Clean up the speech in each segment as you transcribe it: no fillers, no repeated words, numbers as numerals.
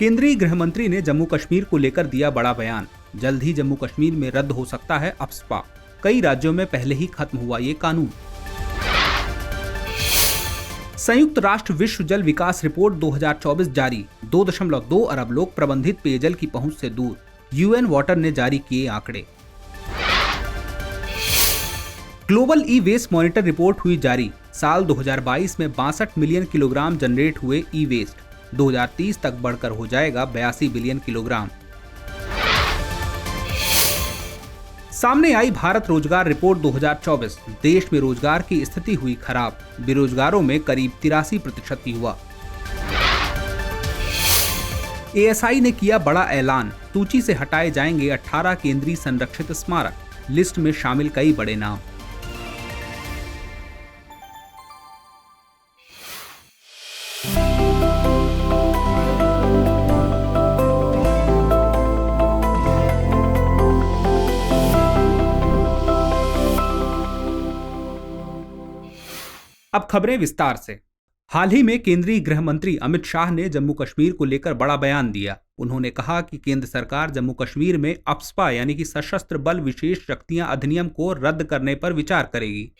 केंद्रीय गृह मंत्री ने जम्मू कश्मीर को लेकर दिया बड़ा बयान। जल्द ही जम्मू कश्मीर में रद्द हो सकता है अफस्पा। कई राज्यों में पहले ही खत्म हुआ ये कानून। संयुक्त राष्ट्र विश्व जल विकास रिपोर्ट 2024 जारी। 2.2 अरब लोग प्रबंधित पेयजल की पहुंच से दूर। यूएन वाटर ने जारी किए आंकड़े। Global e waste monitor report हुई जारी। साल 2022 में 62 मिलियन किलोग्राम जनरेट हुए ई वेस्ट। 2030 तक बढ़कर हो जाएगा 82 बिलियन किलोग्राम। सामने आई भारत रोजगार रिपोर्ट 2024। देश में रोजगार की स्थिति हुई खराब। बेरोजगारों में करीब 83% ही हुआ। एएसआई ने किया बड़ा ऐलान। सूची से हटाए जाएंगे 18 केंद्रीय संरक्षित स्मारक। लिस्ट में शामिल कई बड़े नाम। अब खबरें विस्तार से। हाल ही में केंद्रीय गृह मंत्री अमित शाह ने जम्मू कश्मीर को लेकर बड़ा बयान दिया। उन्होंने कहा कि केंद्र सरकार जम्मू कश्मीर में अफस्पा यानी कि सशस्त्र बल विशेष शक्तियां अधिनियम को रद्द करने पर विचार करेगी।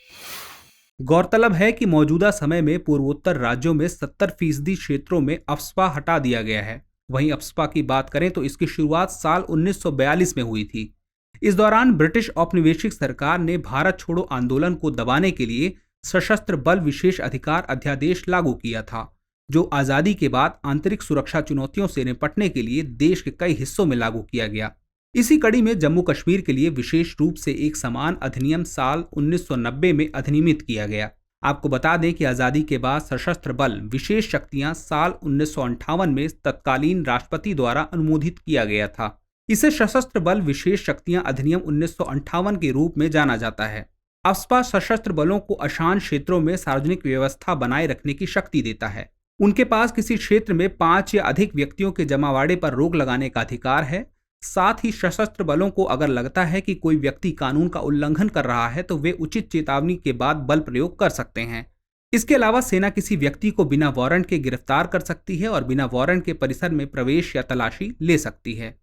गौरतलब है कि मौजूदा समय में पूर्वोत्तर राज्यों में 70% क्षेत्रों में अफस्पा हटा दिया गया है। वहीं अफस्पा की बात करें तो इसकी शुरुआत साल 1942 में हुई थी। इस दौरान ब्रिटिश औपनिवेशिक सरकार ने भारत छोड़ो आंदोलन को दबाने के लिए सशस्त्र बल विशेष अधिकार अध्यादेश लागू किया था, जो आजादी के बाद आंतरिक सुरक्षा चुनौतियों से निपटने के लिए देश के कई हिस्सों में लागू किया गया। इसी कड़ी में जम्मू कश्मीर के लिए विशेष रूप से एक समान अधिनियम साल 1990 में अधिनियमित किया गया। आपको बता दें कि आजादी के बाद सशस्त्र बल विशेष शक्तियां साल 1958 में तत्कालीन राष्ट्रपति द्वारा अनुमोदित किया गया था। इसे सशस्त्र बल विशेष शक्तियां अधिनियम 1958 के रूप में जाना जाता है। अफस्पा सशस्त्र बलों को अशांत क्षेत्रों में सार्वजनिक व्यवस्था बनाए रखने की शक्ति देता है। उनके पास किसी क्षेत्र में 5 या अधिक व्यक्तियों के जमावड़े पर रोक लगाने का अधिकार है। साथ ही सशस्त्र बलों को अगर लगता है कि कोई व्यक्ति कानून का उल्लंघन कर रहा है तो वे उचित चेतावनी के बाद बल प्रयोग कर सकते हैं। इसके अलावा सेना किसी व्यक्ति को बिना वारंट के गिरफ्तार कर सकती है और बिना वारंट के परिसर में प्रवेश या तलाशी ले सकती है।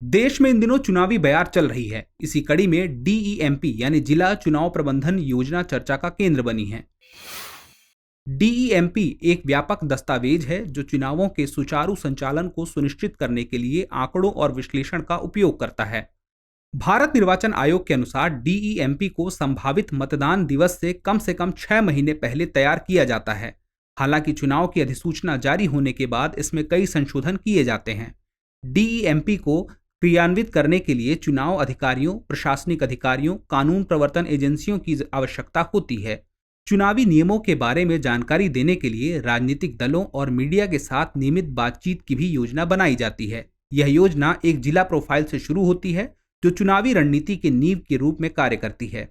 देश में इन दिनों चुनावी बयार चल रही है। इसी कड़ी में डीईएमपी यानी जिला चुनाव प्रबंधन योजना चर्चा का केंद्र बनी है। डीईएमपी एक व्यापक दस्तावेज है जो चुनावों के सुचारू संचालन को सुनिश्चित करने के लिए आंकड़ों और विश्लेषण का उपयोग करता है। भारत निर्वाचन आयोग के अनुसार डीईएमपी को संभावित मतदान दिवस से कम 6 महीने पहले तैयार किया जाता है। हालांकि चुनाव की अधिसूचना जारी होने के बाद इसमें कई संशोधन किए जाते हैं। डीईएमपी को क्रियान्वित करने के लिए चुनाव अधिकारियों, प्रशासनिक अधिकारियों, कानून प्रवर्तन एजेंसियों की आवश्यकता होती है। चुनावी नियमों के बारे में जानकारी देने के लिए राजनीतिक दलों और मीडिया के साथ नियमित बातचीत की भी योजना बनाई जाती है। यह योजना एक जिला प्रोफाइल से शुरू होती है जो चुनावी रणनीति की नींव के रूप में कार्य करती है।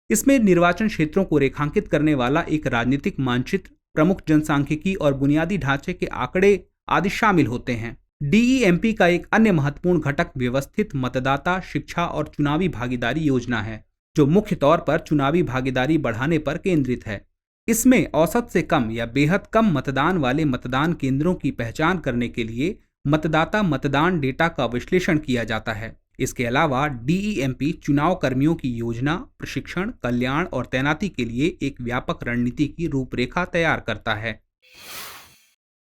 इसमें निर्वाचन क्षेत्रों को रेखांकित करने वाला एक राजनीतिक मानचित्र, प्रमुख जनसांख्यिकी और बुनियादी ढांचे के आंकड़े आदि शामिल होते हैं। डीईएमपी का एक अन्य महत्वपूर्ण घटक व्यवस्थित मतदाता शिक्षा और चुनावी भागीदारी योजना है, जो मुख्य तौर पर चुनावी भागीदारी बढ़ाने पर केंद्रित है। इसमें औसत से कम या बेहद कम मतदान वाले मतदान केंद्रों की पहचान करने के लिए मतदाता मतदान डेटा का विश्लेषण किया जाता है। इसके अलावा डीईएमपी चुनाव कर्मियों की योजना, प्रशिक्षण, कल्याण और तैनाती के लिए एक व्यापक रणनीति की रूपरेखा तैयार करता है।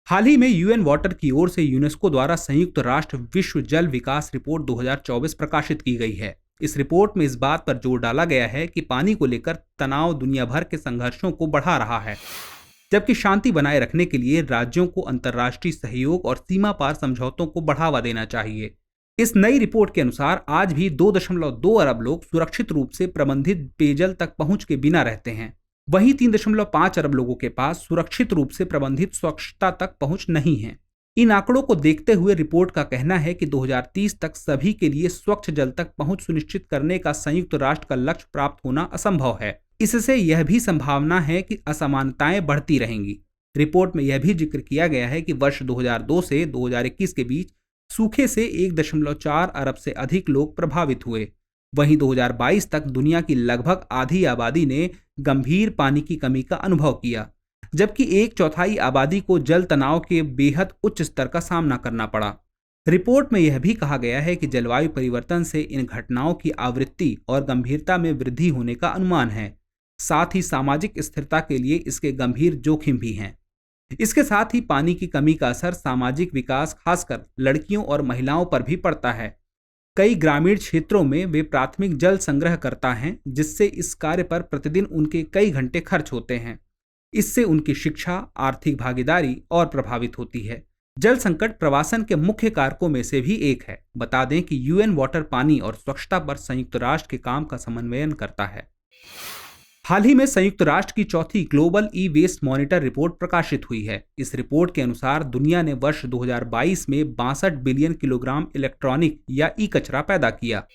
हाल ही में यूएन वाटर की ओर से यूनेस्को द्वारा संयुक्त राष्ट्र विश्व जल विकास रिपोर्ट 2024 प्रकाशित की गई है। इस रिपोर्ट में इस बात पर जोर डाला गया है कि पानी को लेकर तनाव दुनिया भर के संघर्षों को बढ़ा रहा है, जबकि शांति बनाए रखने के लिए राज्यों को अंतर्राष्ट्रीय सहयोग और सीमा पार समझौतों को बढ़ावा देना चाहिए। इस नई रिपोर्ट के अनुसार आज भी 2.2 अरब लोग सुरक्षित रूप से प्रबंधित पेयजल तक पहुंच के बिना रहते हैं। वहीं 3.5 अरब लोगों के पास सुरक्षित रूप से प्रबंधित स्वच्छता तक पहुंच नहीं है। इन आंकड़ों को देखते हुए रिपोर्ट का कहना है कि 2030 तक सभी के लिए स्वच्छ जल तक पहुंच सुनिश्चित करने का संयुक्त राष्ट्र का लक्ष्य प्राप्त होना असंभव है। इससे यह भी संभावना है कि असमानताएं बढ़ती रहेंगी। रिपोर्ट में यह भी जिक्र किया गया है कि वर्ष 2002 से 2021 के बीच सूखे से 1.4 अरब से अधिक लोग प्रभावित हुए। वहीं 2022 तक दुनिया की लगभग आधी आबादी ने गंभीर पानी की कमी का अनुभव किया। जबकि 1/4 आबादी को जल तनाव के बेहद उच्च स्तर का सामना करना पड़ा। रिपोर्ट में यह भी कहा गया है कि जलवायु परिवर्तन से इन घटनाओं की आवृत्ति और गंभीरता में वृद्धि होने का अनुमान है। साथ ही सामाजिक स्थिरता के लिए इसके गंभीर जोखिम भी हैं। इसके साथ ही पानी की कमी का असर सामाजिक विकास, खासकर लड़कियों और महिलाओं पर भी पड़ता है। कई ग्रामीण क्षेत्रों में वे प्राथमिक जल संग्रह करता हैं, जिससे इस कार्य पर प्रतिदिन उनके कई घंटे खर्च होते हैं। इससे उनकी शिक्षा, आर्थिक भागीदारी और प्रभावित होती है। जल संकट प्रवासन के मुख्य कारकों में से भी एक है। बता दें कि यूएन वाटर पानी और स्वच्छता पर संयुक्त राष्ट्र के काम का समन्वयन करता है। हाल ही में संयुक्त राष्ट्र की चौथी global e waste monitor report प्रकाशित हुई है। इस रिपोर्ट के अनुसार दुनिया ने वर्ष 2022 में 62 बिलियन किलोग्राम इलेक्ट्रॉनिक या ई कचरा पैदा किया।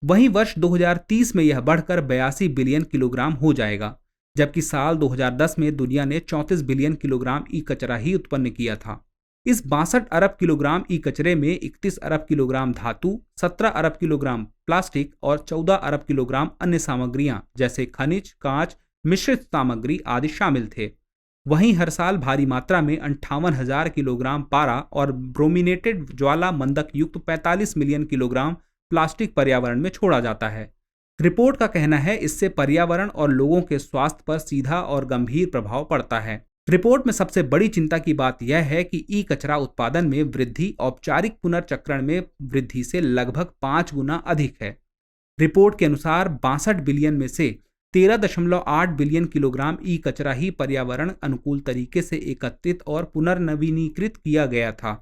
वहीं वर्ष 2030 में यह बढ़कर 82 बिलियन किलोग्राम हो जाएगा, जबकि साल 2010 में दुनिया ने 34 बिलियन किलोग्राम ई कचरा ही उत्पन्न किया था। इस 62 अरब किलोग्राम ई कचरे में 31 अरब किलोग्राम धातु, 17 अरब किलोग्राम प्लास्टिक और 14 अरब किलोग्राम अन्य सामग्रियां जैसे खनिज, कांच, मिश्रित सामग्री आदि शामिल थे। वहीं हर साल भारी मात्रा में 58,000 किलोग्राम पारा और ब्रोमिनेटेड ज्वाला मंदक युक्त 45 मिलियन किलोग्राम प्लास्टिक पर्यावरण में छोड़ा जाता है। रिपोर्ट का कहना है इससे पर्यावरण और लोगों के स्वास्थ्य पर सीधा और गंभीर प्रभाव पड़ता है। रिपोर्ट में सबसे बड़ी चिंता की बात यह है कि ई कचरा उत्पादन में वृद्धि औपचारिक पुनर्चक्रण में वृद्धि से लगभग 5 गुना अधिक है। रिपोर्ट के अनुसार 62 बिलियन में से 13.8 बिलियन किलोग्राम ई कचरा ही पर्यावरण अनुकूल तरीके से एकत्रित और पुनर्नवीनीकृत किया गया था।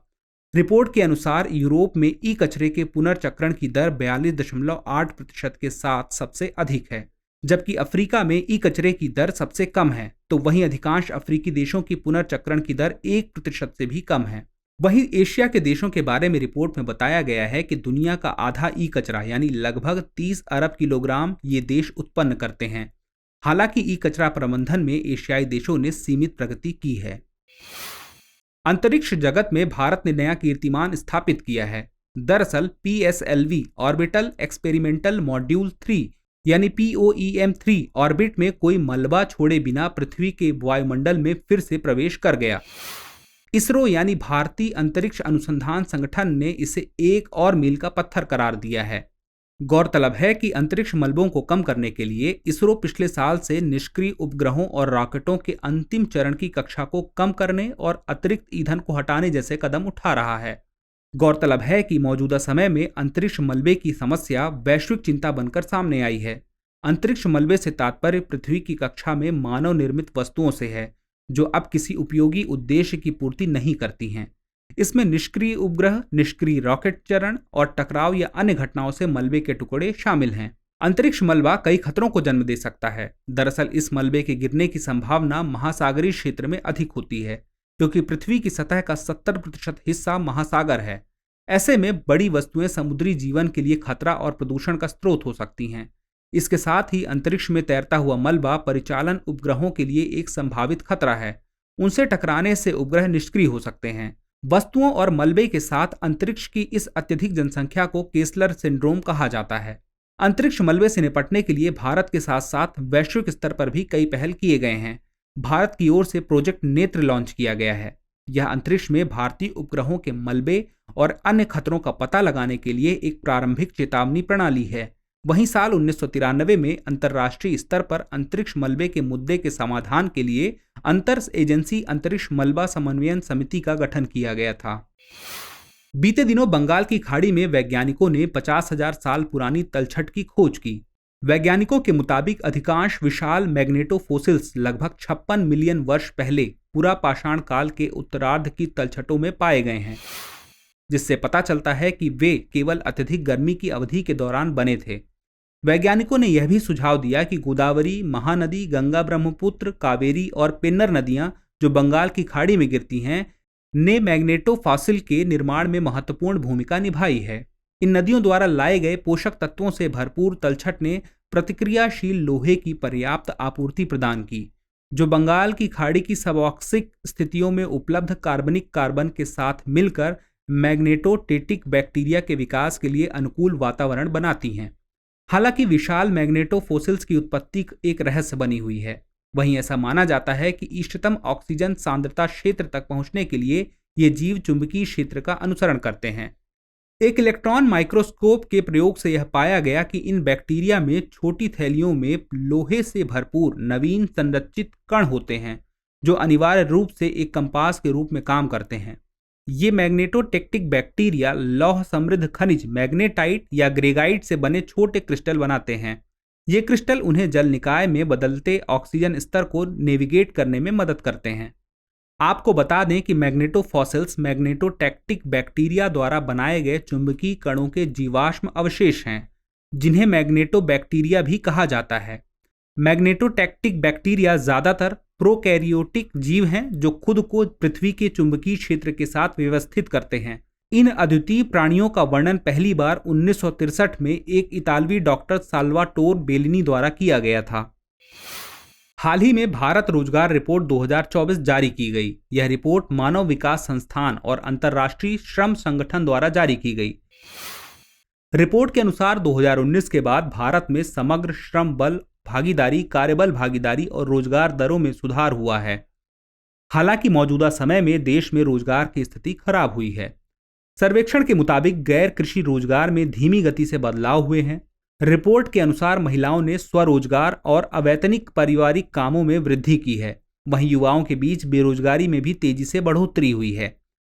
रिपोर्ट के अनुसार यूरोप में ई कचरे के पुनर्चक्रण की दर 42.8% के साथ सबसे अधिक है, जबकि अफ्रीका में ई कचरे की दर सबसे कम है। तो वहीं अधिकांश अफ्रीकी देशों की पुनर्चक्रण की दर 1% से भी कम है। वहीं एशिया के देशों के बारे में रिपोर्ट में बताया गया है कि दुनिया का आधा ई कचरा यानी लगभग 30 अरब किलोग्राम ये देश उत्पन्न करते हैं। हालांकि ई कचरा प्रबंधन में एशियाई देशों ने सीमित प्रगति की है। अंतरिक्ष जगत में भारत ने नया कीर्तिमान स्थापित किया है। दरअसल PSLV ऑर्बिटल एक्सपेरिमेंटल मॉड्यूल 3 यानी POEM-3 ऑर्बिट में कोई मलबा छोड़े बिना पृथ्वी के वायुमंडल में फिर से प्रवेश कर गया। इसरो यानी भारतीय अंतरिक्ष अनुसंधान संगठन ने इसे एक और मील का पत्थर करार दिया है। गौरतलब है कि अंतरिक्ष मलबों को कम करने के लिए इसरो पिछले साल से निष्क्रिय उपग्रहों और रॉकेटों के अंतिम चरण की कक्षा को कम करने और अतिरिक्त ईंधन को हटाने जैसे कदम उठा रहा है। गौरतलब है कि मौजूदा समय में अंतरिक्ष मलबे की समस्या वैश्विक चिंता बनकर सामने आई है। अंतरिक्ष मलबे से तात्पर्य पृथ्वी की कक्षा में मानव निर्मित वस्तुओं से है, जो अब किसी उपयोगी उद्देश्य की पूर्ति नहीं करती हैं। इसमें निष्क्रिय उपग्रह, निष्क्रिय रॉकेट चरण और टकराव या अन्य घटनाओं से मलबे के टुकड़े शामिल हैं। अंतरिक्ष मलबा कई खतरों को जन्म दे सकता है। दरअसल इस मलबे के गिरने की संभावना महासागरीय क्षेत्र में अधिक होती है, क्योंकि पृथ्वी की सतह का 70% हिस्सा महासागर है। ऐसे में बड़ी वस्तुएं समुद्री जीवन के लिए खतरा और प्रदूषण का स्रोत हो सकती हैं। इसके साथ ही अंतरिक्ष में तैरता हुआ मलबा परिचालन उपग्रहों के लिए एक संभावित खतरा है। उनसे टकराने से उपग्रह निष्क्रिय हो सकते हैं। वस्तुओं और मलबे के साथ अंतरिक्ष की इस अत्यधिक जनसंख्या को केसलर सिंड्रोम कहा जाता है। अंतरिक्ष मलबे से निपटने के लिए भारत के साथ साथ वैश्विक स्तर पर भी कई पहल किए गए हैं। भारत की ओर से प्रोजेक्ट नेत्र लॉन्च किया गया है। यह अंतरिक्ष में भारतीय उपग्रहों के मलबे और अन्य खतरों का पता लगाने के लिए एक प्रारंभिक चेतावनी प्रणाली है। वहीं साल 1993 में अंतर्राष्ट्रीय स्तर पर अंतरिक्ष मलबे के मुद्दे के समाधान के लिए अंतर एजेंसी अंतरिक्ष मलबा समन्वयन समिति का गठन किया गया था। बीते दिनों बंगाल की खाड़ी में वैज्ञानिकों ने 50,000 साल पुरानी तलछट की खोज की। वैज्ञानिकों के मुताबिक अधिकांश विशाल मैग्नेटोफोसिल्स लगभग 56 मिलियन वर्ष पहले पूरा पाषाण काल के उत्तरार्ध की तलछटों में पाए गए हैं, जिससे पता चलता है कि वे केवल अत्यधिक गर्मी की अवधि के दौरान बने थे। वैज्ञानिकों ने यह भी सुझाव दिया कि गोदावरी, महानदी, गंगा, ब्रह्मपुत्र, कावेरी और पेन्नर नदियां जो बंगाल की खाड़ी में गिरती हैं, ने मैग्नेटोफॉसिल के निर्माण में महत्वपूर्ण भूमिका निभाई है। इन नदियों द्वारा लाए गए पोषक तत्वों से भरपूर तलछट ने प्रतिक्रियाशील लोहे की पर्याप्त आपूर्ति प्रदान की, जो बंगाल की खाड़ी की सबऑक्सिक स्थितियों में उपलब्ध कार्बनिक कार्बन के साथ मिलकर मैग्नेटोटेटिक बैक्टीरिया के विकास के लिए अनुकूल वातावरण बनाती हैं। हालांकि विशाल मैग्नेटोफोसिल्स की उत्पत्ति एक रहस्य बनी हुई है। वहीं ऐसा माना जाता है कि इष्टतम ऑक्सीजन सांद्रता क्षेत्र तक पहुंचने के लिए ये जीव चुंबकीय क्षेत्र का अनुसरण करते हैं। एक इलेक्ट्रॉन माइक्रोस्कोप के प्रयोग से यह पाया गया कि इन बैक्टीरिया में छोटी थैलियों में लोहे से भरपूर नवीन संरचित कण होते हैं, जो अनिवार्य रूप से एक कंपास के रूप में काम करते हैं। ये मैग्नेटोटेक्टिक बैक्टीरिया लौह समृद्ध खनिज मैग्नेटाइट या ग्रेगाइट से बने छोटे क्रिस्टल बनाते हैं। ये क्रिस्टल उन्हें जल निकाय में बदलते ऑक्सीजन स्तर को नेविगेट करने में मदद करते हैं। आपको बता दें कि मैग्नेटोफॉसिल्स मैग्नेटोटेक्टिक बैक्टीरिया द्वारा बनाए गए चुंबकीय कणों के जीवाश्म अवशेष हैं, जिन्हें मैग्नेटोबैक्टीरिया भी कहा जाता है। मैग्नेटोटेक्टिक बैक्टीरिया ज्यादातर प्रोकैरियोटिक जीव हैं जो खुद को पृथ्वी के चुंबकीय क्षेत्र के साथ व्यवस्थित करते हैं। इन अद्वितीय प्राणियों का वर्णन पहली बार 1963 में एक इतालवी डॉक्टर साल्वाटोर बेलिनी द्वारा किया गया था। हाल ही में भारत रोजगार रिपोर्ट 2024 जारी की गई। यह रिपोर्ट मानव विकास संस्थान और अंतर्राष्ट्रीय श्रम संगठन द्वारा जारी की गई। रिपोर्ट के अनुसार 2019 के बाद भारत में समग्र श्रम बल भागीदारी, कार्यबल भागीदारी और रोजगार दरों में सुधार हुआ है। हालांकि मौजूदा समय में देश में रोजगार की स्थिति खराब हुई है। सर्वेक्षण के मुताबिक गैर कृषि रोजगार में धीमी गति से बदलाव हुए हैं। रिपोर्ट के अनुसार महिलाओं ने स्वरोजगार और अवैतनिक पारिवारिक कामों में वृद्धि की है। वहीं युवाओं के बीच बेरोजगारी में भी तेजी से बढ़ोतरी हुई है।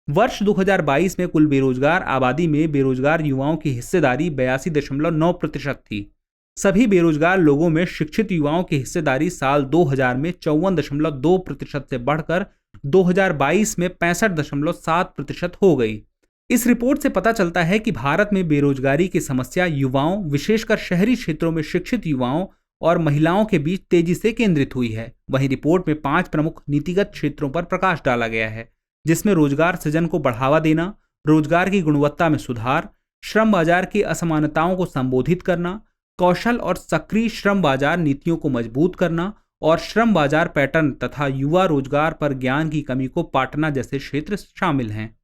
वर्ष 2022 में कुल बेरोजगार आबादी में बेरोजगार युवाओं की हिस्सेदारी 82.9% थी। सभी बेरोजगार लोगों में शिक्षित युवाओं की हिस्सेदारी साल 2000 में 54.2% से बढ़कर 2022 में 65.7% हो गई। इस रिपोर्ट से पता चलता है कि भारत में बेरोजगारी की समस्या युवाओं, विशेषकर शहरी क्षेत्रों में शिक्षित युवाओं और महिलाओं के बीच तेजी से केंद्रित हुई है। वहीं रिपोर्ट में 5 प्रमुख नीतिगत क्षेत्रों पर प्रकाश डाला गया है, जिसमें रोजगार सृजन को बढ़ावा देना, रोजगार की गुणवत्ता में सुधार, श्रम बाजार की असमानताओं को संबोधित करना, कौशल और सक्रिय श्रम बाजार नीतियों को मजबूत करना और श्रम बाजार पैटर्न तथा युवा रोजगार पर ज्ञान की कमी को पाटना जैसे क्षेत्र शामिल हैं।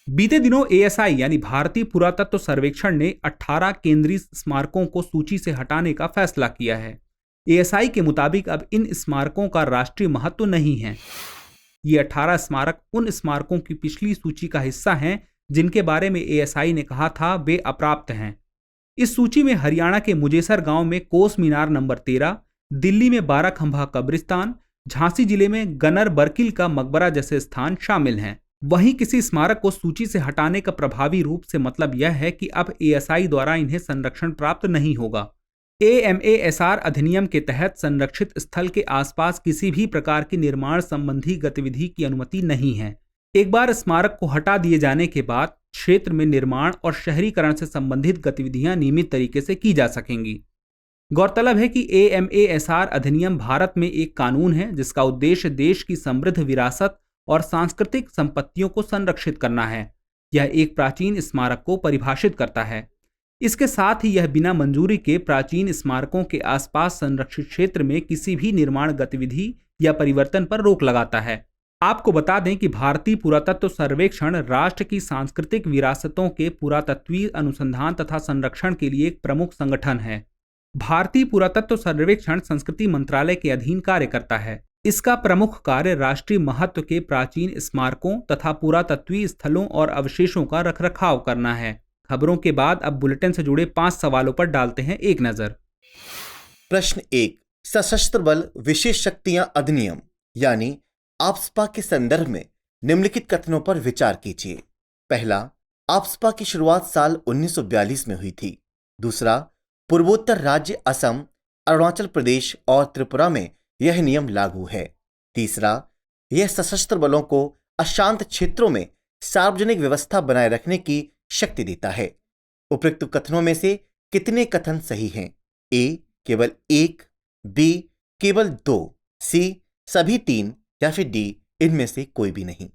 बीते दिनों एएसआई यानी भारतीय पुरातत्व सर्वेक्षण ने 18 केंद्रीय स्मारकों को सूची से हटाने का फैसला किया है। एएसआई के मुताबिक अब इन स्मारकों का राष्ट्रीय महत्व नहीं है। ये 18 स्मारक उन स्मारकों की पिछली सूची का हिस्सा हैं जिनके बारे में एएसआई ने कहा था वे अप्राप्त हैं। इस सूची में हरियाणा के मुजेसर गांव में कोस मीनार नंबर 13, दिल्ली में बाराखंभा कब्रिस्तान, झांसी जिले में गनर बर्किल का मकबरा जैसे स्थान शामिल हैं। वहीं किसी स्मारक को सूची से हटाने का प्रभावी रूप से मतलब यह है कि अब एएसआई द्वारा इन्हें संरक्षण प्राप्त नहीं होगा। एएमएएसआर अधिनियम के तहत संरक्षित स्थल के आसपास किसी भी प्रकार की निर्माण संबंधी गतिविधि की अनुमति नहीं है। एक बार स्मारक को हटा दिए जाने के बाद क्षेत्र में निर्माण और शहरीकरण से संबंधित गतिविधियां नियमित तरीके से की जा सकेंगी। गौरतलब है कि एएमएएसआर अधिनियम भारत में एक कानून है जिसका उद्देश्य देश की समृद्ध विरासत और सांस्कृतिक संपत्तियों को संरक्षित करना है। यह एक प्राचीन स्मारक को परिभाषित करता है। इसके साथ ही यह बिना मंजूरी के प्राचीन स्मारकों के आसपास संरक्षित क्षेत्र में किसी भी निर्माण गतिविधि या परिवर्तन पर रोक लगाता है। आपको बता दें कि भारतीय पुरातत्व सर्वेक्षण राष्ट्र की सांस्कृतिक विरासतों के पुरातत्वीय अनुसंधान तथा संरक्षण के लिए एक प्रमुख संगठन है। भारतीय पुरातत्व सर्वेक्षण संस्कृति मंत्रालय के अधीन कार्य करता है। इसका प्रमुख कार्य राष्ट्रीय महत्व के प्राचीन स्मारकों तथा पुरातत्वीय स्थलों और अवशेषों का रखरखाव करना है। खबरों के बाद अब बुलेटिन से जुड़े 5 सवालों पर डालते हैं एक नजर। प्रश्न 1, सशस्त्र बल विशेष शक्तियां अधिनियम यानी आफ्स्पा के संदर्भ में निम्नलिखित कथनों पर विचार कीजिए। पहला, आफ्स्पा की शुरुआत साल 1942 में हुई थी। दूसरा, पूर्वोत्तर राज्य असम, अरुणाचल प्रदेश और त्रिपुरा में यह नियम लागू है। तीसरा, यह सशस्त्र बलों को अशांत क्षेत्रों में सार्वजनिक व्यवस्था बनाए रखने की शक्ति देता है। उपयुक्त कथनों में से कितने कथन सही हैं? ए केवल 1, बी केवल 2, सी सभी 3 या फिर डी इनमें से कोई भी नहीं।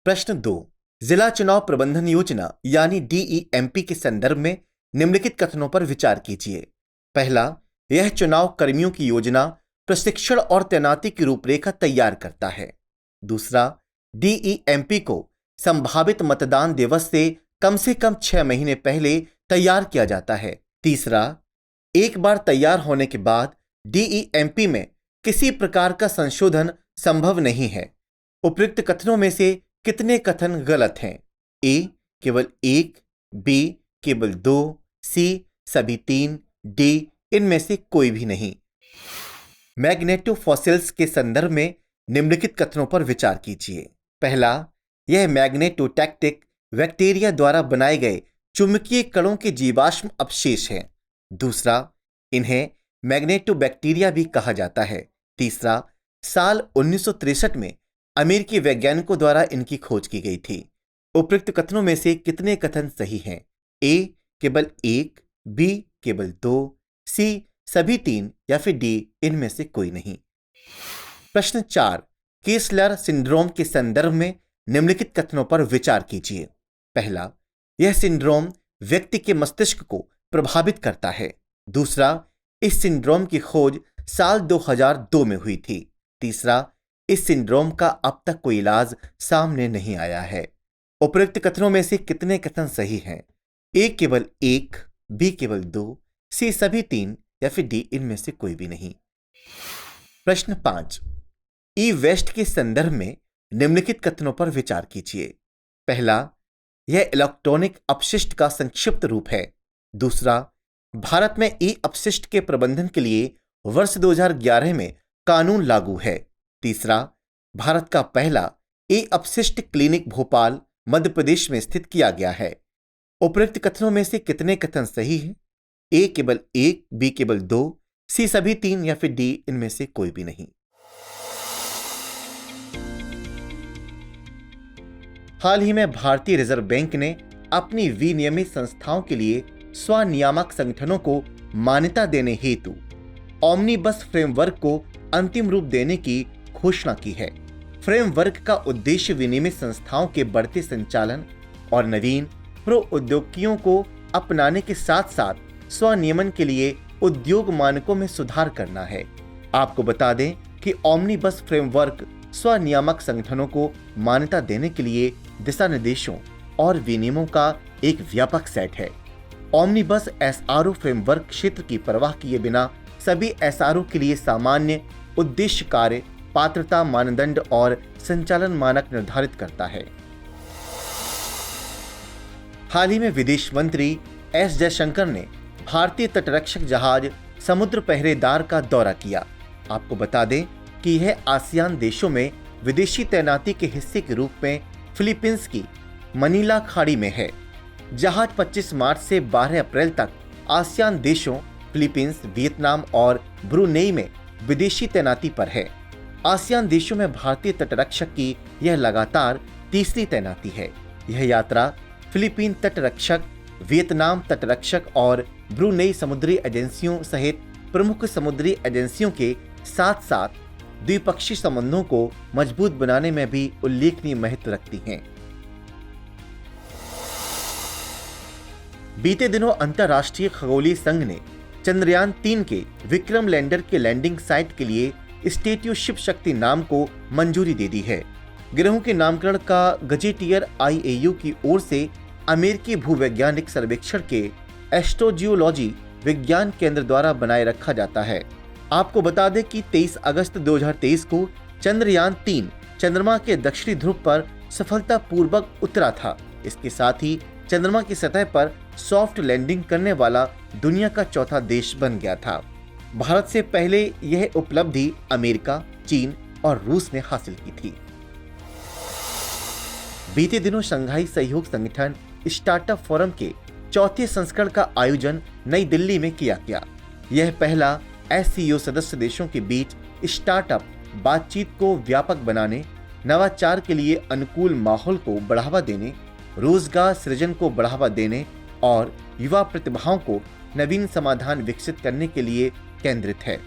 प्रश्न 2, जिला चुनाव प्रबंधन योजना यानी डीईएमपी के संदर्भ में निम्नलिखित कथनों पर विचार कीजिए। पहला, यह चुनाव कर्मियों की योजना, प्रशिक्षण और तैनाती की रूपरेखा तैयार करता है। दूसरा, डीईएमपी को संभावित मतदान दिवस से कम 6 महीने पहले तैयार किया जाता है। तीसरा, एक बार तैयार होने के बाद DEMP में किसी प्रकार का संशोधन संभव नहीं है। उपयुक्त कथनों में से कितने कथन गलत हैं? A केवल 1, B केवल 2, C सभी 3, D इनमें से कोई भी नहीं। मैग्नेटोफॉसिल्स के संदर्भ में निम्नलिखित कथनों पर विचार कीजिए। पहला, यह मैग्नेटोटैक्टिक बैक्टीरिया द्वारा बनाए गए चुंबकीय कणों के जीवाश्म अवशेष हैं। दूसरा, इन्हें मैग्नेटोबैक्टीरिया भी कहा जाता है। तीसरा, साल 1963 में अमेरिकी वैज्ञानिकों द्वारा इनकी खोज की गई थी। उपयुक्त कथनों में से कितने कथन सही हैं? A केवल 1, B केवल 2, C सभी 3 या फिर D इनमें से कोई नहीं। प्रश्न 4, केसलर सिंड्रोम के संदर्भ में निम्नलिखित कथनों पर विचार कीजिए। पहला, यह सिंड्रोम व्यक्ति के मस्तिष्क को प्रभावित करता है। दूसरा, इस सिंड्रोम की खोज साल 2002 में हुई थी। तीसरा, इस सिंड्रोम का अब तक कोई इलाज सामने नहीं आया है। उपयुक्त कथनों में से कितने कथन सही हैं? A केवल 1, B केवल 2, C सभी 3 या फिर D इनमें से कोई भी नहीं। प्रश्न 5, ई वेस्ट के संदर्भ में निम्नलिखित कथनों पर विचार कीजिए। पहला, यह इलेक्ट्रॉनिक अपशिष्ट का संक्षिप्त रूप है। दूसरा, भारत में ई अपशिष्ट के प्रबंधन के लिए वर्ष 2011 में कानून लागू है। तीसरा, भारत का पहला ई अपशिष्ट क्लिनिक भोपाल मध्य प्रदेश में स्थित किया गया है। उपयुक्त कथनों में से कितने कथन सही हैं? A केवल 1, B केवल 2, C सभी 3 या फिर D इनमें से कोई भी नहीं। हाल ही में भारतीय रिजर्व बैंक ने अपनी विनियमित संस्थाओं के लिए स्वनियामक संगठनों को मान्यता देने हेतु ओमनीबस फ्रेमवर्क को अंतिम रूप देने की घोषणा की है। फ्रेमवर्क का उद्देश्य विनियमित संस्थाओं के बढ़ते संचालन और नवीन प्रौद्योगिकियों को अपनाने के साथ साथ स्वनियमन के लिए उद्योग मानकों में सुधार करना है। आपको बता दें कि ओमनीबस फ्रेमवर्क स्वनियामक संगठनों को मान्यता देने के लिए दिशा निर्देशों और विनियमों का एक व्यापक सेट है। ओमनीबस एसआरओ फ्रेमवर्क क्षेत्र की परवाह किए बिना सभी एसआरओ के लिए सामान्य उद्देश्य कार्य, पात्रता मानदंड और संचालन मानक निर्धारित करता है। हाल ही में विदेश मंत्री एस जयशंकर ने भारतीय तटरक्षक जहाज समुद्र पहरेदार का दौरा किया। आपको बता दें कि यह आसियान देशों में विदेशी तैनाती के हिस्से के रूप में फिलीपींस की मनीला खाड़ी में है। जहाज 25 मार्च से 12 अप्रैल तक आसियान देशों फिलीपींस, वियतनाम और ब्रुनेई में विदेशी तैनाती पर है। आसियान देशों में भारतीय तटरक्षक की यह लगातार तीसरी तैनाती है। यह यात्रा फिलीपीन तटरक्षक, वियतनाम तटरक्षक और ब्रुनेई समुद्री एजेंसियों सहित प्रमुख समुद्री एजेंसियों के साथ साथ द्विपक्षीय संबंधों को मजबूत बनाने में भी उल्लेखनीय महत्व रखती हैं। बीते दिनों अंतर्राष्ट्रीय खगोलीय संघ ने चंद्रयान 3 के विक्रम लैंडर के लैंडिंग साइट के लिए स्टेट्यू शिव शक्ति नाम को मंजूरी दे दी है। ग्रहों के नामकरण का गजेटियर IAU की ओर से अमेरिकी भूवैज्ञानिक सर्वेक्षण के एस्ट्रोजियोलॉजी विज्ञान केंद्र द्वारा बनाए रखा जाता है। आपको बता दें कि 23 अगस्त 2023 को चंद्रयान 3 चंद्रमा के दक्षिणी ध्रुव पर सफलतापूर्वक उतरा था। इसके साथ ही चंद्रमा की सतह पर सॉफ्ट लैंडिंग करने वाला दुनिया का चौथा देश बन गया था। भारत से पहले यह उपलब्धि अमेरिका, चीन और रूस ने हासिल की थी। बीते दिनों शंघाई सहयोग संगठन स्टार्टअप फोरम के चौथे संस्करण का आयोजन नई दिल्ली में किया गया। यह पहला SCO सदस्य देशों के बीच स्टार्टअप बातचीत को व्यापक बनाने, नवाचार के लिए अनुकूल माहौल को बढ़ावा देने, रोजगार सृजन को बढ़ावा देने और युवा प्रतिभाओं को नवीन समाधान विकसित करने के लिए केंद्रित है।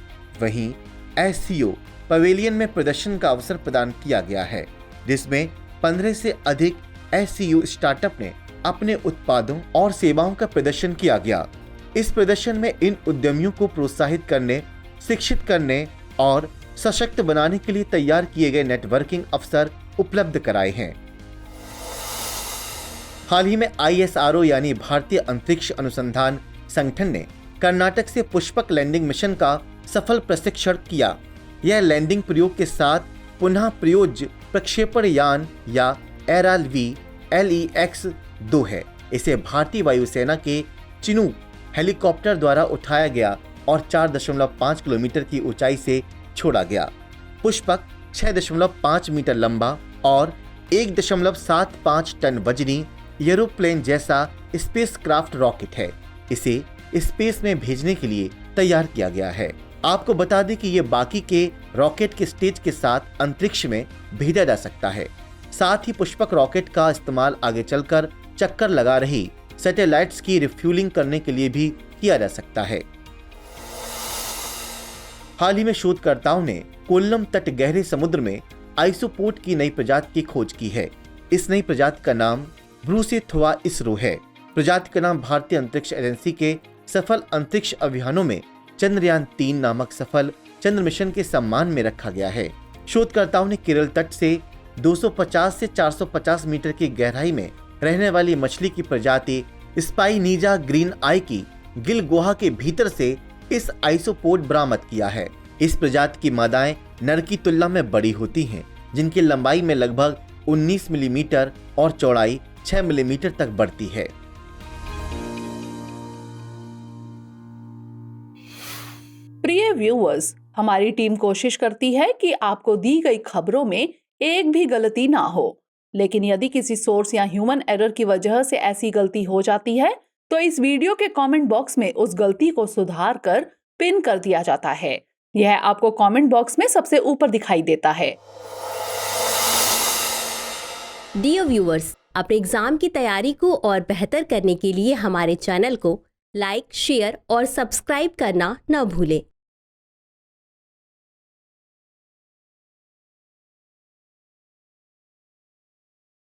वहीं SCO पवेलियन में प्रदर्शन का अवसर प्रदान किया गया है, जिसमें 15 से अधिक SCO स्टार्टअप ने अपने उत्पादों और सेवाओं का प्रदर्शन किया गया। इस प्रदर्शन में इन उद्यमियों को प्रोत्साहित करने, शिक्षित करने और सशक्त बनाने के लिए तैयार किए गए नेटवर्किंग अवसर उपलब्ध कराए हैं। हाल ही में ISRO यानी भारतीय अंतरिक्ष अनुसंधान संगठन ने कर्नाटक से पुष्पक लैंडिंग मिशन का सफल प्रशिक्षण किया। यह लैंडिंग प्रयोग के साथ पुनः प्रयोज्य प्रक्षेपण यान या RLV LEX-2 है। इसे भारतीय वायुसेना के चिनूक हेलीकॉप्टर द्वारा उठाया गया और 4.5 किलोमीटर की ऊंचाई से छोड़ा गया। पुष्पक 6.5 मीटर लंबा और 1.75 टन वजनी एरोप्लेन जैसा स्पेसक्राफ्ट रॉकेट है। इसे स्पेस में भेजने के लिए तैयार किया गया है। आपको बता दें कि ये बाकी के रॉकेट के स्टेज के साथ अंतरिक्ष में भेजा जा सकता है। साथ ही पुष्पक रॉकेट का इस्तेमाल आगे चलकर चक्कर लगा रही सैटेलाइट्स की रिफ्यूलिंग करने के लिए भी किया जा सकता है। हाल ही में शोधकर्ताओं ने कोल्लम तट गहरे समुद्र में आइसोपोड की नई प्रजाति की खोज की है। इस नई प्रजाति का नाम ब्रूसेथोआ इसरो है। प्रजाति का नाम भारतीय अंतरिक्ष एजेंसी के सफल अंतरिक्ष अभियानों में चंद्रयान 3 नामक सफल चंद्र मिशन के सम्मान में रखा गया है। शोधकर्ताओं ने केरल तट से 250 से 450 मीटर की गहराई में रहने वाली मछली की प्रजाति स्पाइनीजा ग्रीन आई की गिल गुहा के भीतर से इस आइसोपोड बरामद किया है। इस प्रजाति की मादाएं नर की तुलना में बड़ी होती हैं, जिनकी लंबाई में लगभग 19 मिलीमीटर और चौड़ाई 6 मिलीमीटर तक बढ़ती है। प्रिय व्यूअर्स, हमारी टीम कोशिश करती है कि आपको दी गई खबरों में एक भी गलती ना हो, लेकिन यदि किसी सोर्स या ह्यूमन एरर की वजह से ऐसी गलती हो जाती है तो इस वीडियो के कमेंट बॉक्स में उस गलती को सुधार कर पिन कर दिया जाता है। यह आपको कमेंट बॉक्स में सबसे ऊपर दिखाई देता है। डियर व्यूअर्स, अपने एग्जाम की तैयारी को और बेहतर करने के लिए हमारे चैनल को लाइक, शेयर और सब्सक्राइब करना न भूलें।